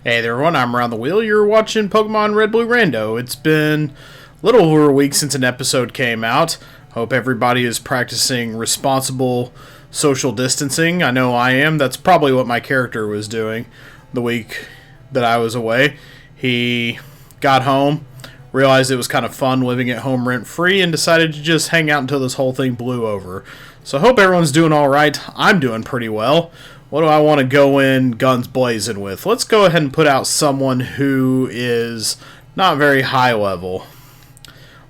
Hey there everyone, I'm Around the Wheel. You're watching Pokemon Red Blue Rando. It's been a little over a week since an episode came out. Hope everybody is practicing responsible social distancing. I know I am. That's probably what my character was doing the week that I was away. He got home, realized it was kind of fun living at home rent-free, and decided to just hang out until this whole thing blew over. So I hope everyone's doing alright. I'm doing pretty well. What do I want to go in guns blazing with? Let's go ahead and put out someone who is not very high level.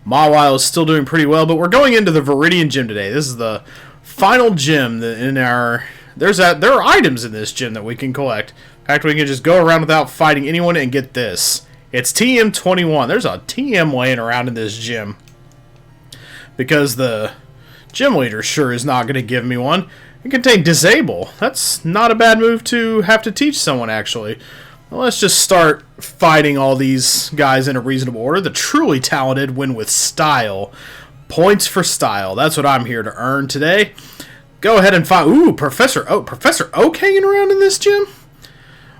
Mawile is still doing pretty well, but we're going into the Viridian Gym today. This is the final gym in our... There are items in this gym that we can collect. In fact, we can just go around without fighting anyone and get this. It's TM21. There's a TM laying around in this gym. Because the gym leader sure is not going to give me one. It contains Disable. That's not a bad move to have to teach someone, actually. Well, let's just start fighting all these guys in a reasonable order. The truly talented win with style. Points for style. That's what I'm here to earn today. Go ahead and find... Ooh, Professor Oak. Professor Oak hanging around in this gym?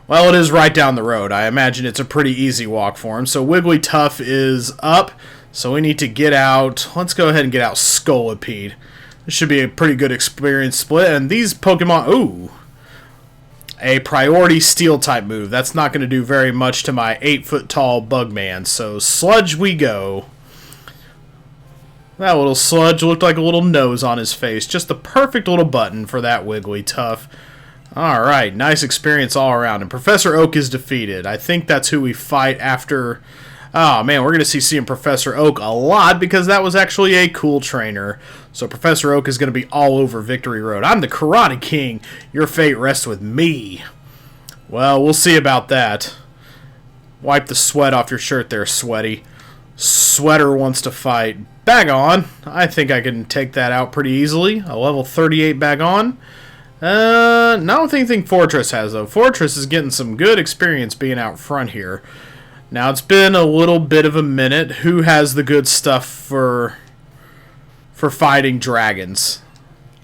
Well, it is right down the road. I imagine it's a pretty easy walk for him. So WIGGLYTUFF is up. So we need to get out... Let's go ahead and get out Scolipede. This should be a pretty good experience split. And these Pokemon... Ooh. A priority steel type move. That's not going to do very much to my 8-foot-tall Bugman. So Sludge we go. That little Sludge looked like a little nose on his face. Just the perfect little button for that WIGGLYTUFF. Alright, nice experience all around. And Professor Oak is defeated. I think that's who we fight after... Oh man, we're going to see Professor Oak a lot because that was actually a Cooltrainer. So Professor Oak is going to be all over Victory Road. I'm the Karate King. Your fate rests with me. Well, we'll see about that. Wipe the sweat off your shirt there, Sweaty. Sweater wants to fight. Bagon. I think I can take that out pretty easily. A level 38 Bagon. Not anything Fortress has, though. Fortress is getting some good experience being out front here. Now, it's been a little bit of a minute. Who has the good stuff for fighting dragons?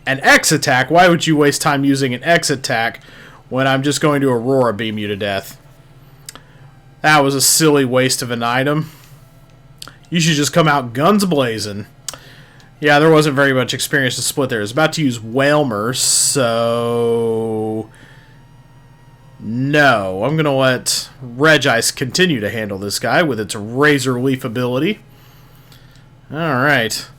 An X-Attack? Why would you waste time using an X-Attack when I'm just going to Aurora Beam you to death? That was a silly waste of an item. You should just come out guns blazing. Yeah, there wasn't very much experience to split there. I was about to use Whalmer, so... No, I'm going to let Regice continue to handle this guy with its Razor Leaf ability. Alright.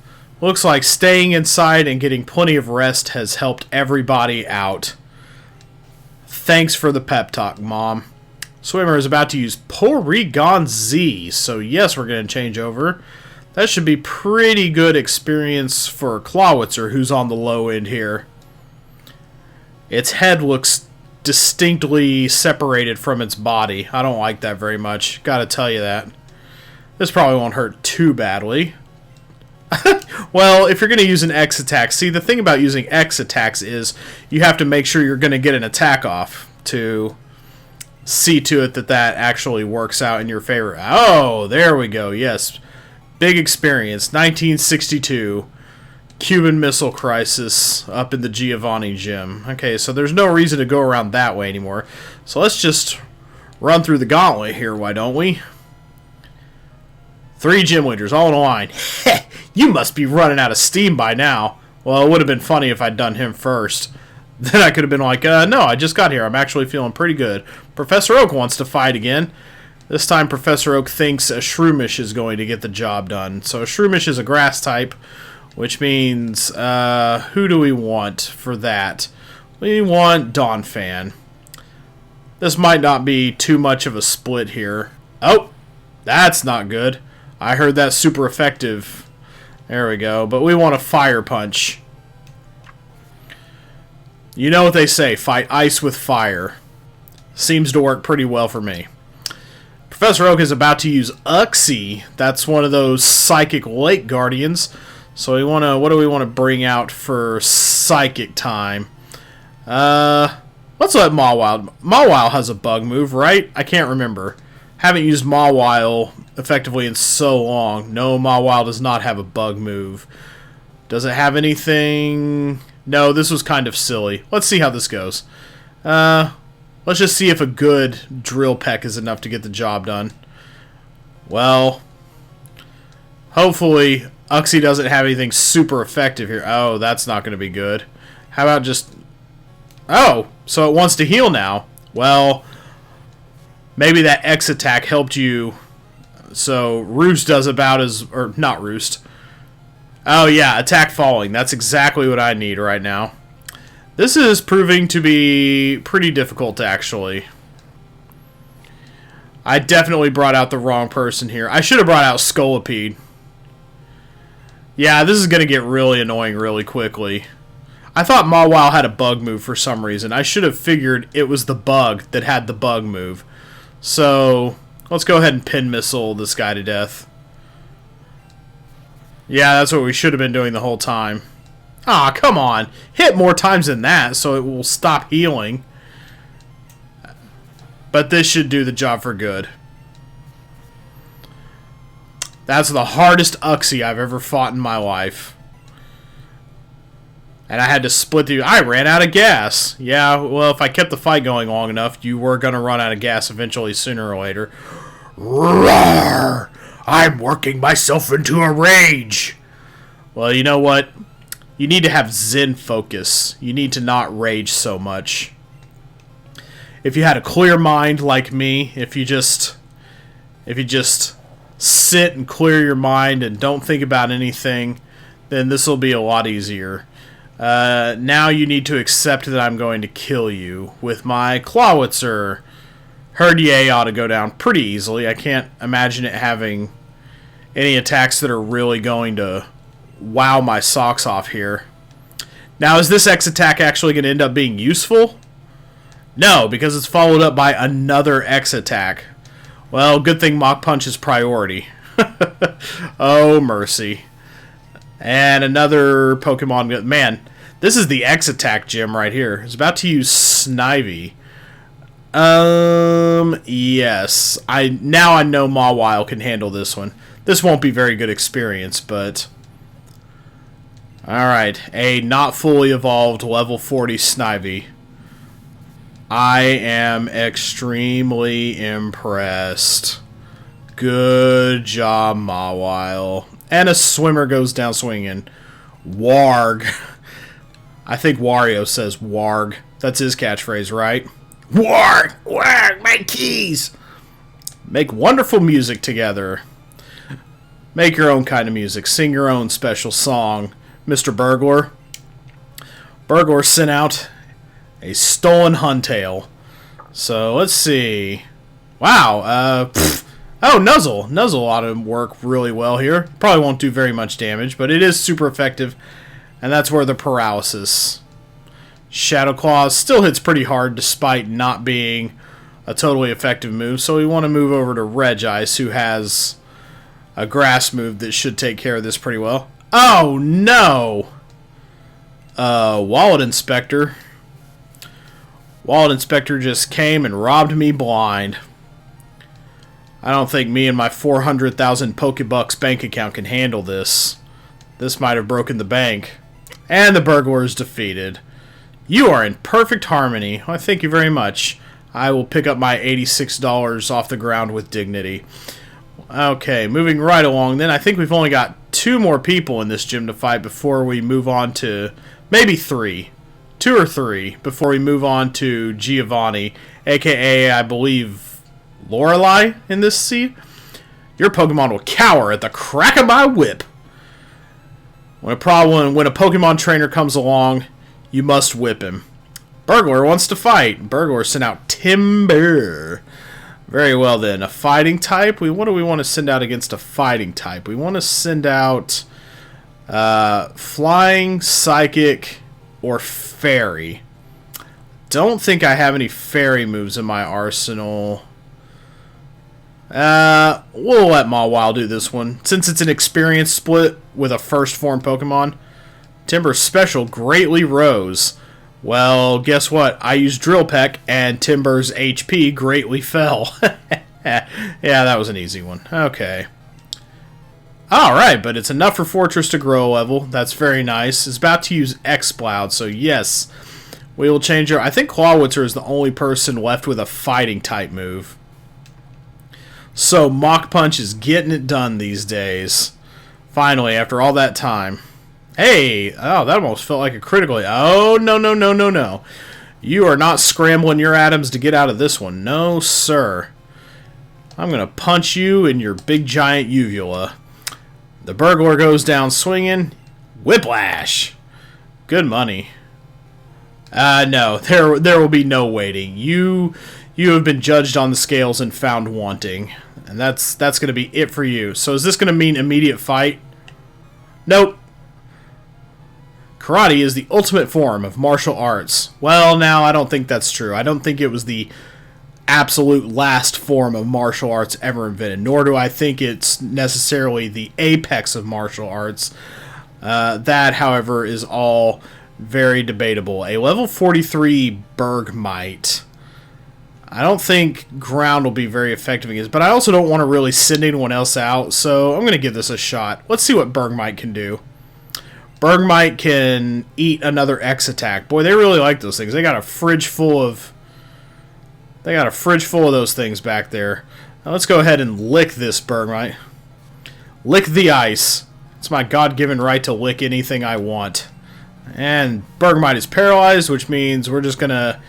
Looks like staying inside and getting plenty of rest has helped everybody out. Thanks for the pep talk, Mom. Swimmer is about to use Porygon Z, so yes, we're going to change over. That should be pretty good experience for Clawitzer, who's on the low end here. Its head looks distinctly separated from its body. I don't like that very much. Gotta tell you that. This probably won't hurt too badly. Well, if you're going to use an X-Attack, see, the thing about using X-Attacks is you have to make sure you're going to get an attack off to see to it that that actually works out in your favor. Oh, there we go. Yes. Big experience. 1962. Cuban Missile Crisis up in the Giovanni Gym. Okay, so there's no reason to go around that way anymore. So let's just run through the gauntlet here, why don't we? 3 gym leaders, all in a line. You must be running out of steam by now. Well, it would have been funny if I'd done him first. Then I could have been like, no, I just got here. I'm actually feeling pretty good. Professor Oak wants to fight again. This time Professor Oak thinks a SHROOMISH is going to get the job done. So a SHROOMISH is a grass type, which means, who do we want for that? We want Donphan. This might not be too much of a split here. Oh, that's not good. I heard that's super effective. There we go. But we want a Fire Punch. You know what they say, fight ice with fire. Seems to work pretty well for me. Professor Oak is about to use Uxie. That's one of those Psychic Lake Guardians. So we wanna, what do we want to bring out for Psychic time? Let's let Mawile. Mawile has a bug move, right? I can't remember. Haven't used Mawile effectively in so long. No, Mawile does not have a bug move. Does it have anything? No, this was kind of silly. Let's see how this goes. Let's just see if a good drill peck is enough to get the job done. Well, hopefully Uxie doesn't have anything super effective here. Oh, that's not going to be good. How about just... Oh, so it wants to heal now. Well, maybe that X attack helped you. So Roost does about as... Or not Roost. Oh, yeah, attack falling. That's exactly what I need right now. This is proving to be pretty difficult, actually. I definitely brought out the wrong person here. I should have brought out Scolipede. Yeah, this is going to get really annoying really quickly. I thought Mawile had a bug move for some reason. I should have figured it was the bug that had the bug move. So, let's go ahead and pin missile this guy to death. Yeah, that's what we should have been doing the whole time. Aw, come on. Hit more times than that so it will stop healing. But this should do the job for good. That's the hardest Uxie I've ever fought in my life. And I had to split the... I ran out of gas. Yeah, well, if I kept the fight going long enough, you were going to run out of gas eventually, sooner or later. Roar! I'm working myself into a rage! Well, you know what? You need to have Zen focus. You need to not rage so much. If you had a clear mind like me, if you just sit and clear your mind and don't think about anything, then this will be a lot easier. Now you need to accept that I'm going to kill you with my Clawitzer. Herdier ought to go down pretty easily. I can't imagine it having any attacks that are really going to wow my socks off here. Now, is this X attack actually going to end up being useful? No, because it's followed up by another X attack. Well, good thing Mach Punch is priority. Oh, mercy. And another Pokemon... Man, this is the X attack gym right here. It's about to use Snivy. Yes. Now I know Mawile can handle this one. This won't be very good experience, but... Alright, a not fully evolved level 40 Snivy. I am extremely impressed. Good job, Mawile. And a swimmer goes down swinging. Warg. I think Wario says Warg. That's his catchphrase, right? Warg! Warg! My keys! Make wonderful music together. Make your own kind of music. Sing your own special song, Mr. Burglar. Burglar sent out a stolen Huntail. So, let's see. Wow, oh, Nuzzle. Nuzzle ought to work really well here. Probably won't do very much damage, but it is super effective. And that's where the paralysis. Shadow Claws still hits pretty hard despite not being a totally effective move. So we want to move over to Regice, who has a grass move that should take care of this pretty well. Oh, no! Wallet Inspector. Wallet Inspector just came and robbed me blind. I don't think me and my 400,000 Pokebucks bank account can handle this. This might have broken the bank. And the burglar is defeated. You are in perfect harmony. Why, thank you very much. I will pick up my $86 off the ground with dignity. Okay, moving right along then. I think we've only got 2 more people in this gym to fight before we move on to... Maybe 3. 2 or 3 before we move on to Giovanni, a.k.a. I believe Lorelei in this seed. Your Pokemon will cower at the crack of my whip. When a Pokemon trainer comes along, you must whip him. Burglar wants to fight. Burglar sent out Timber. Very well then. A fighting type? What do we want to send out against a fighting type? We want to send out Flying, Psychic, or Fairy. Don't think I have any Fairy moves in my arsenal. We'll let Mawile do this one. Since it's an experience split with a first form Pokemon, Timber's special greatly rose. Well, guess what? I used Drill Peck, and Timber's HP greatly fell. Yeah, that was an easy one. Okay. Alright, but it's enough for Fortress to grow a level. That's very nice. It's about to use EXPLOUD, so yes, We will change our... I think Clawitzer is the only person left with a fighting type move. So Mach Punch is getting it done these days. Finally, after all that time. Hey! Oh, that almost felt like a critical... Oh, no, no, no, no, no. You are not scrambling your atoms to get out of this one. No, sir. I'm going to punch you in your big giant uvula. The burglar goes down swinging. Whiplash! Good money. No, there will be no waiting. You have been judged on the scales and found wanting. And that's going to be it for you. So is this going to mean immediate fight? Nope. Karate is the ultimate form of martial arts. Well, now, I don't think that's true. I don't think it was the absolute last form of martial arts ever invented, nor do I think it's necessarily the apex of martial arts. That, however, is all very debatable. A level 43 Bergmite. I don't think ground will be very effective against, but I also don't want to really send anyone else out, so I'm going to give this a shot. Let's see what Bergmite can do. Bergmite can eat another X attack. Boy, they really like those things. They got a fridge full of those things back there. Now let's go ahead and lick this Bergmite. Lick the ice. It's my God-given right to lick anything I want. And Bergmite is paralyzed, which means we're just going to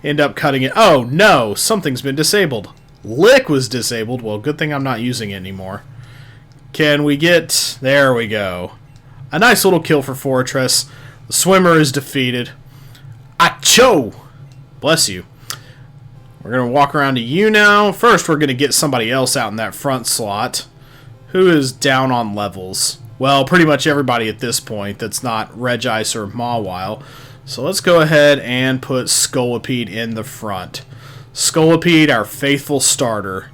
end up cutting it. Oh, no! Something's been disabled. Lick was disabled. Well, good thing I'm not using it anymore. Can we get... There we go. A nice little kill for Fortress. The swimmer is defeated. Acho! Bless you. We're going to walk around to you now. First, we're going to get somebody else out in that front slot. Who is down on levels? Well, pretty much everybody at this point that's not Regice or Mawile. So let's go ahead and put Scolipede in the front. Scolipede, our faithful starter.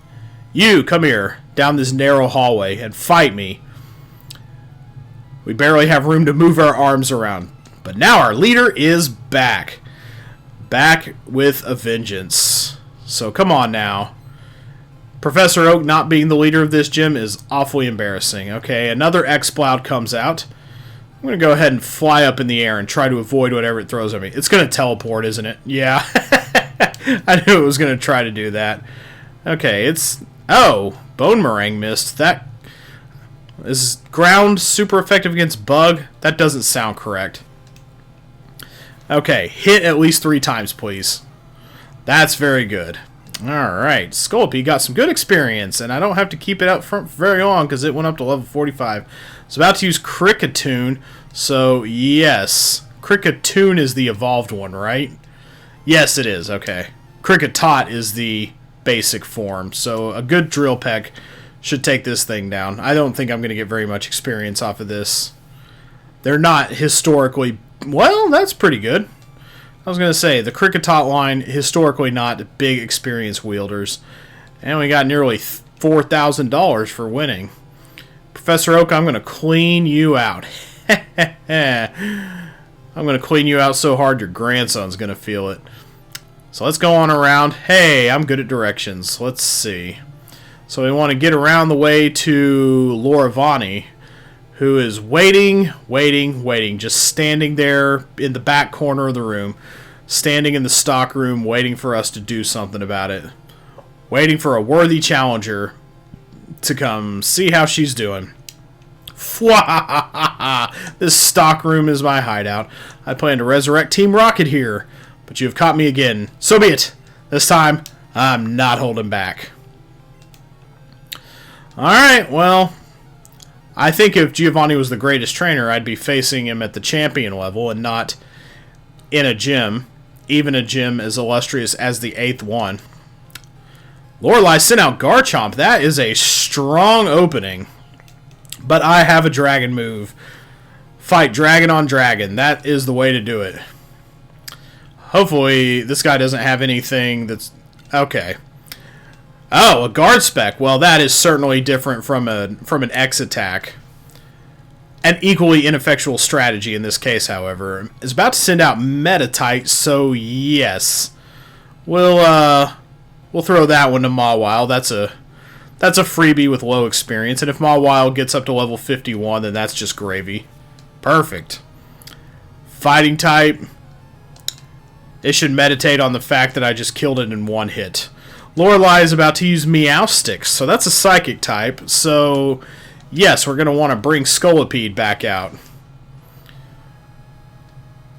You, come here, down this narrow hallway and fight me. We barely have room to move our arms around. But now our leader is back. Back with a vengeance. So come on now. Professor Oak not being the leader of this gym is awfully embarrassing. Okay, another EXPLOUD comes out. I'm going to go ahead and fly up in the air and try to avoid whatever it throws at me. It's going to teleport, isn't it? Yeah. I knew it was going to try to do that. Okay, it's... Oh, Bone Meringue missed. That... Is ground super effective against bug? That doesn't sound correct. Okay, hit at least 3 times, please. That's very good. Alright, Scolipede got some good experience, and I don't have to keep it out front for very long because it went up to level 45. It's about to use Kricketune, so yes. Kricketune is the evolved one, right? Yes, it is, okay. Kricketot is the basic form, so a good Drill Peck should take this thing down. I don't think I'm going to get very much experience off of this. They're not historically... Well, that's pretty good. I was going to say, the Kricketot line, historically not big experience wielders. And we got nearly $4,000 for winning. Professor Oak, I'm going to clean you out. I'm going to clean you out so hard your grandson's going to feel it. So let's go on around. Hey, I'm good at directions. Let's see. So we want to get around the way to Loravani, who is waiting, just standing there in the back corner of the room, standing in the stock room, waiting for us to do something about it. Waiting for a worthy challenger to come see how she's doing. This stock room is my hideout. I plan to resurrect Team Rocket here, but you have caught me again. So be it. This time, I'm not holding back. Alright, well, I think if Giovanni was the greatest trainer, I'd be facing him at the champion level and not in a gym, even a gym as illustrious as the 8th one. Lorelei sent out Garchomp. That is a strong opening. But I have a dragon move. Fight dragon on dragon. That is the way to do it. Hopefully, this guy doesn't have anything that's... Okay. Oh, a guard spec. Well, that is certainly different from an X attack. An equally ineffectual strategy in this case, however. Is about to send out Metatite, so yes. We'll throw that one to Mawile. That's a freebie with low experience, and if Mawile gets up to level 51, then that's just gravy. Perfect. Fighting type. It should meditate on the fact that I just killed it in one hit. Lorelei is about to use Meowsticks, so that's a psychic type. So, yes, we're going to want to bring Scolipede back out.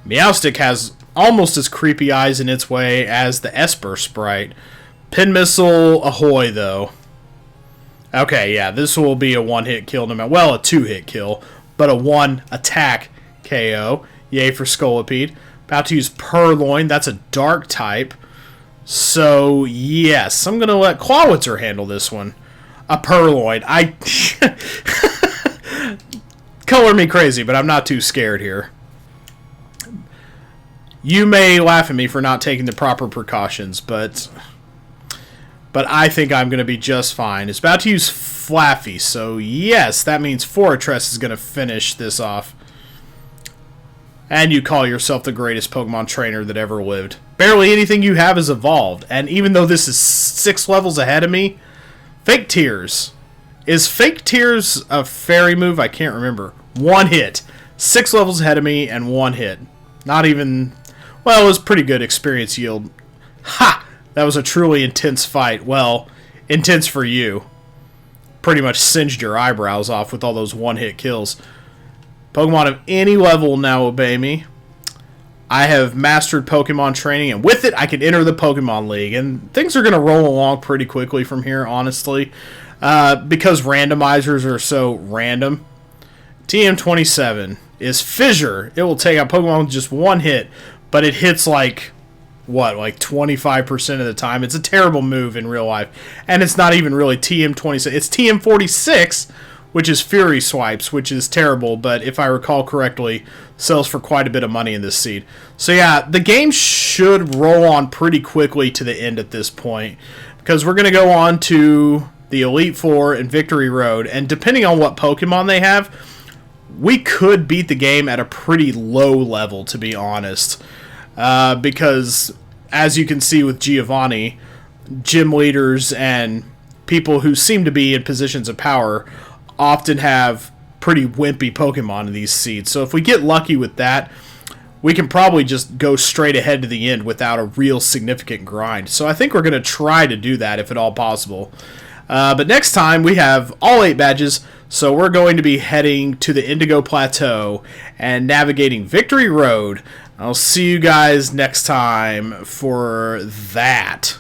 Meowstick has almost as creepy eyes in its way as the Esper sprite. Pin Missile, ahoy, though. Okay, yeah, this will be a one-hit kill. Well, a two-hit kill, but a one-attack KO. Yay for Scolipede. About to use Purloin. That's a dark type. So, yes, I'm going to let Clawitzer handle this one. A Purloin. Color me crazy, but I'm not too scared here. You may laugh at me for not taking the proper precautions, but I think I'm going to be just fine. It's about to use FLAAFFY, so yes, that means Fortress is going to finish this off. And you call yourself the greatest Pokemon trainer that ever lived. Barely anything you have is evolved. And even though this is 6 levels ahead of me, Fake Tears. Is Fake Tears a fairy move? I can't remember. One hit. 6 levels ahead of me and one hit. Not even... Well, it was pretty good experience yield. Ha! That was a truly intense fight. Well, intense for you. Pretty much singed your eyebrows off with all those one-hit kills. Pokemon of any level now obey me. I have mastered Pokemon training, and with it, I can enter the Pokemon League. And things are going to roll along pretty quickly from here, honestly. Because randomizers are so random. TM27 is Fissure. It will take out Pokemon with just one hit, but it hits like, what, like 25% of the time. It's a terrible move in real life. And it's not even really TM27. It's TM46, which is Fury Swipes, which is terrible, but if I recall correctly, sells for quite a bit of money in this seed. So yeah, the game should roll on pretty quickly to the end at this point, because we're going to go on to the Elite Four and Victory Road, and depending on what Pokemon they have, we could beat the game at a pretty low level, to be honest, because as you can see with Giovanni, gym leaders and people who seem to be in positions of power often have pretty wimpy Pokemon in these seeds. So if we get lucky with that, we can probably just go straight ahead to the end without a real significant grind. So I think we're going to try to do that if at all possible. But next time we have all 8 badges, so we're going to be heading to the Indigo Plateau and navigating Victory Road. I'll see you guys next time for that.